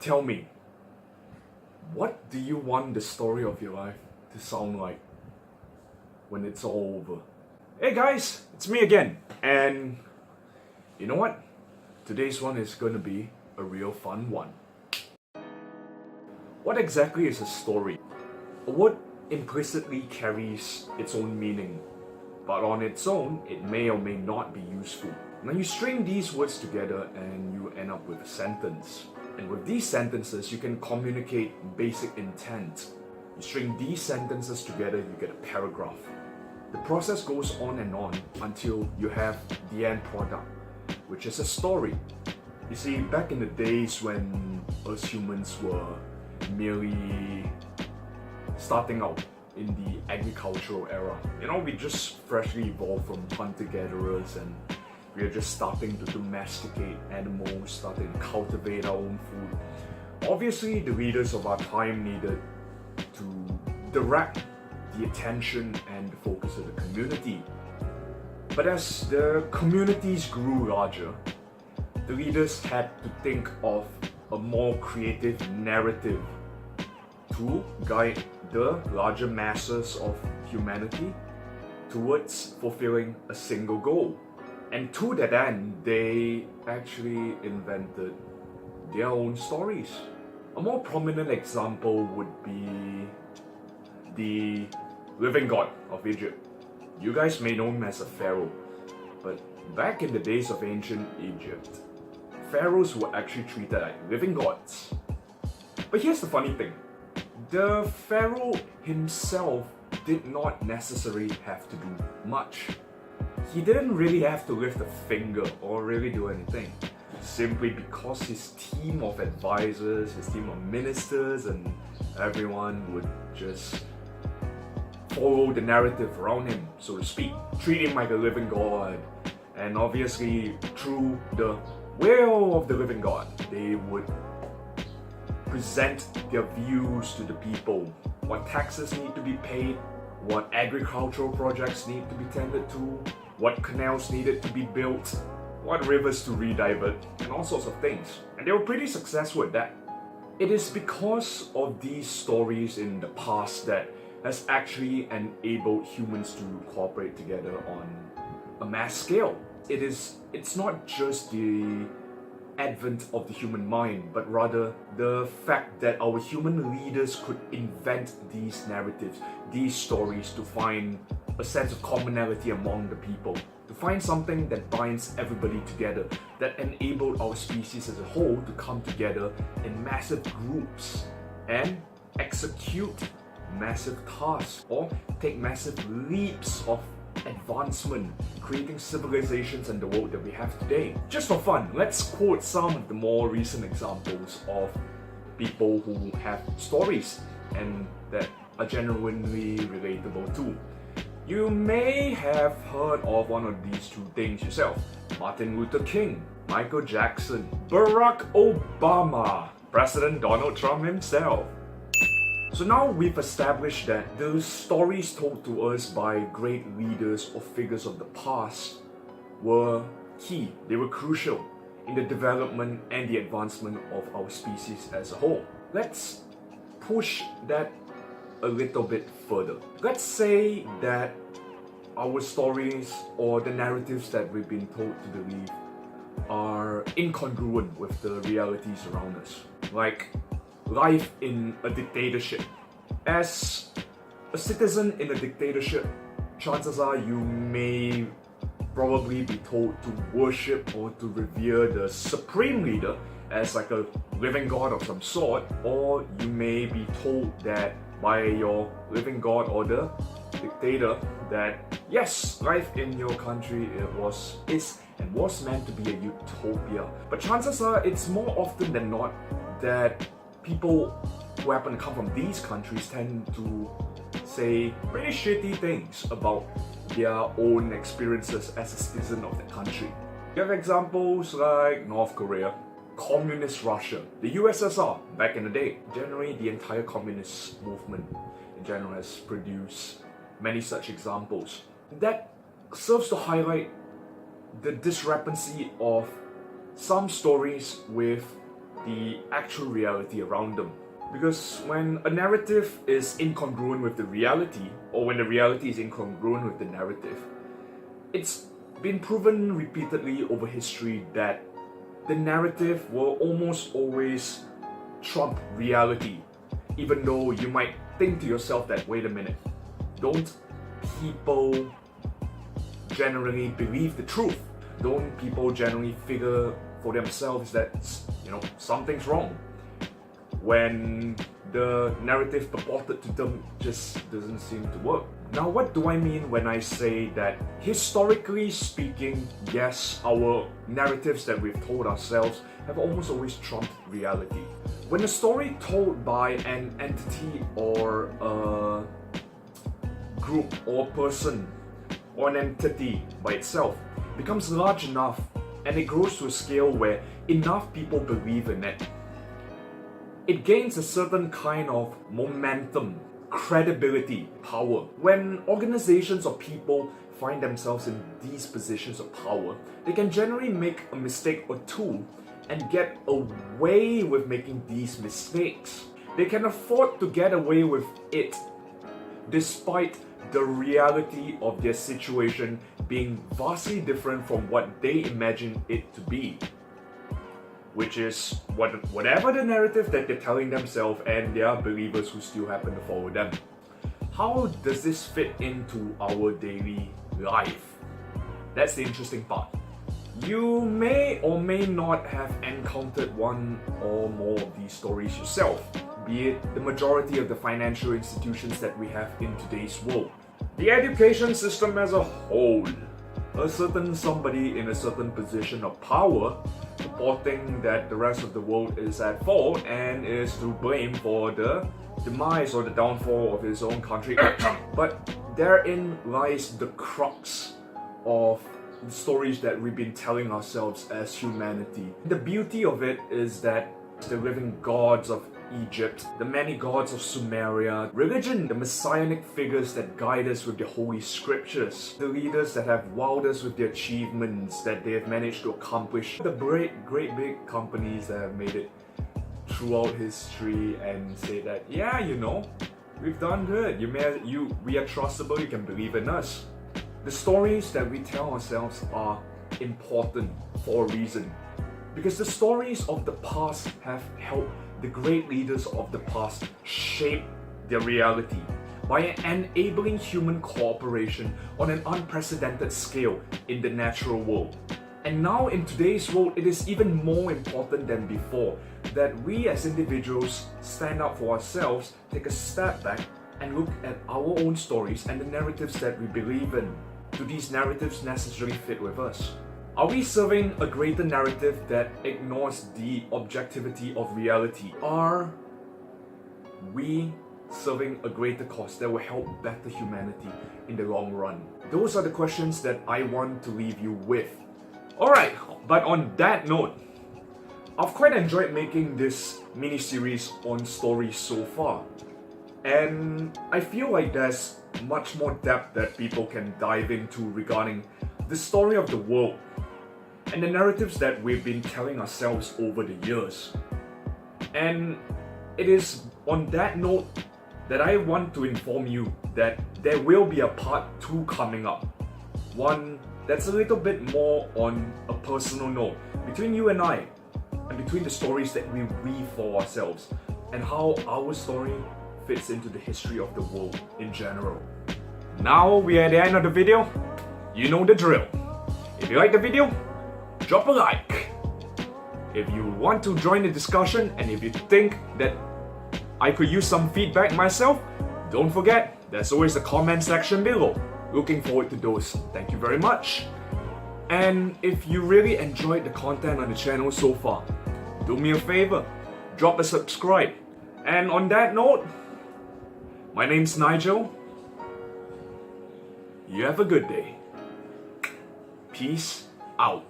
Tell me, what do you want the story of your life to sound like when it's all over? Hey guys, it's me again. And you know what? Today's one is going to be a real fun one. What exactly is a story? A word implicitly carries its own meaning, but on its own, it may or may not be useful. Now you string these words together and you end up with a sentence. And with these sentences, you can communicate basic intent. You string these sentences together, you get a paragraph. The process goes on and on until you have the end product, which is a story. You see, back in the days when us humans were merely starting out in the agricultural era, we just freshly evolved from hunter-gatherers and we are just starting to domesticate animals, starting to cultivate our own food. Obviously, the leaders of our time needed to direct the attention and the focus of the community. But as the communities grew larger, the leaders had to think of a more creative narrative to guide the larger masses of humanity towards fulfilling a single goal. And to that end, they actually invented their own stories. A more prominent example would be the living god of Egypt. You guys may know him as a pharaoh, but back in the days of ancient Egypt, pharaohs were actually treated like living gods. But here's the funny thing. The pharaoh himself did not necessarily have to do much. He didn't really have to lift a finger or really do anything, simply because his team of advisors, his team of ministers and everyone would just follow the narrative around him, so to speak, treat him like a living god. And obviously, through the will of the living god, they would present their views to the people. What taxes need to be paid, what agricultural projects need to be tended to, what canals needed to be built, what rivers to redivert, and all sorts of things. And they were pretty successful at that. It is because of these stories in the past that has actually enabled humans to cooperate together on a mass scale. It's not just the advent of the human mind, but rather the fact that our human leaders could invent these narratives, these stories to find a sense of commonality among the people, to find something that binds everybody together, that enabled our species as a whole to come together in massive groups and execute massive tasks or take massive leaps of advancement, creating civilizations and the world that we have today. Just for fun, let's quote some of the more recent examples of people who have stories and that are genuinely relatable too. You may have heard of one of these two things yourself: Martin Luther King, Michael Jackson, Barack Obama, President Donald Trump himself. So now we've established that the stories told to us by great leaders or figures of the past were key, they were crucial in the development and the advancement of our species as a whole. Let's push that a little bit further. Let's say that our stories or the narratives that we've been told to believe are incongruent with the realities around us. Like life in a dictatorship. As a citizen in a dictatorship, chances are you may probably be told to worship or to revere the supreme leader as like a living god of some sort, or you may be told that by your living god or the dictator that yes, life in your country is and was meant to be a utopia. But chances are it's more often than not that people who happen to come from these countries tend to say pretty shitty things about their own experiences as a citizen of the country. You have examples like North Korea, Communist Russia, the USSR back in the day. Generally, the entire communist movement in general has produced many such examples. That serves to highlight the discrepancy of some stories with the actual reality around them. Because when a narrative is incongruent with the reality, or when the reality is incongruent with the narrative, it's been proven repeatedly over history that the narrative will almost always trump reality, even though you might think to yourself that, wait a minute, don't people generally believe the truth? Don't people generally figure for themselves that, something's wrong? When the narrative purported to them just doesn't seem to work. Now, what do I mean when I say that historically speaking, yes, our narratives that we've told ourselves have almost always trumped reality. When a story told by an entity or a group or person or an entity by itself becomes large enough and it grows to a scale where enough people believe in it, it gains a certain kind of momentum, credibility, power. When organizations or people find themselves in these positions of power, they can generally make a mistake or two and get away with making these mistakes. They can afford to get away with it despite the reality of their situation being vastly different from what they imagine it to be. Which is whatever the narrative that they're telling themselves and there are believers who still happen to follow them. How does this fit into our daily life? That's the interesting part. You may or may not have encountered one or more of these stories yourself, be it the majority of the financial institutions that we have in today's world, the education system as a whole, a certain somebody in a certain position of power reporting that the rest of the world is at fault and is to blame for the demise or the downfall of his own country. But therein lies the crux of the stories that we've been telling ourselves as humanity. The beauty of it is that the living gods of Egypt, the many gods of Sumeria, religion, the messianic figures that guide us with the holy scriptures, the leaders that have wowed us with their achievements that they have managed to accomplish, the great big companies that have made it throughout history and say that, yeah, we've done good. We are trustable, you can believe in us. The stories that we tell ourselves are important for a reason. Because the stories of the past have helped the great leaders of the past shape their reality by enabling human cooperation on an unprecedented scale in the natural world. And now in today's world, it is even more important than before that we as individuals stand up for ourselves, take a step back and look at our own stories and the narratives that we believe in. Do these narratives necessarily fit with us? Are we serving a greater narrative that ignores the objectivity of reality? Are we serving a greater cause that will help better humanity in the long run? Those are the questions that I want to leave you with. Alright, but on that note, I've quite enjoyed making this mini-series on stories so far. And I feel like there's much more depth that people can dive into regarding the story of the world and the narratives that we've been telling ourselves over the years. And it is on that note that I want to inform you that there will be a part 2 coming up. One that's a little bit more on a personal note between you and I, and between the stories that we weave for ourselves and how our story fits into the history of the world in general. Now we are at the end of the video. You know the drill. If you like the video, drop a like. If you want to join the discussion and if you think that I could use some feedback myself, don't forget, there's always the comment section below. Looking forward to those. Thank you very much. And if you really enjoyed the content on the channel so far, do me a favor, drop a subscribe. And on that note, my name's Nigel. You have a good day. Peace out.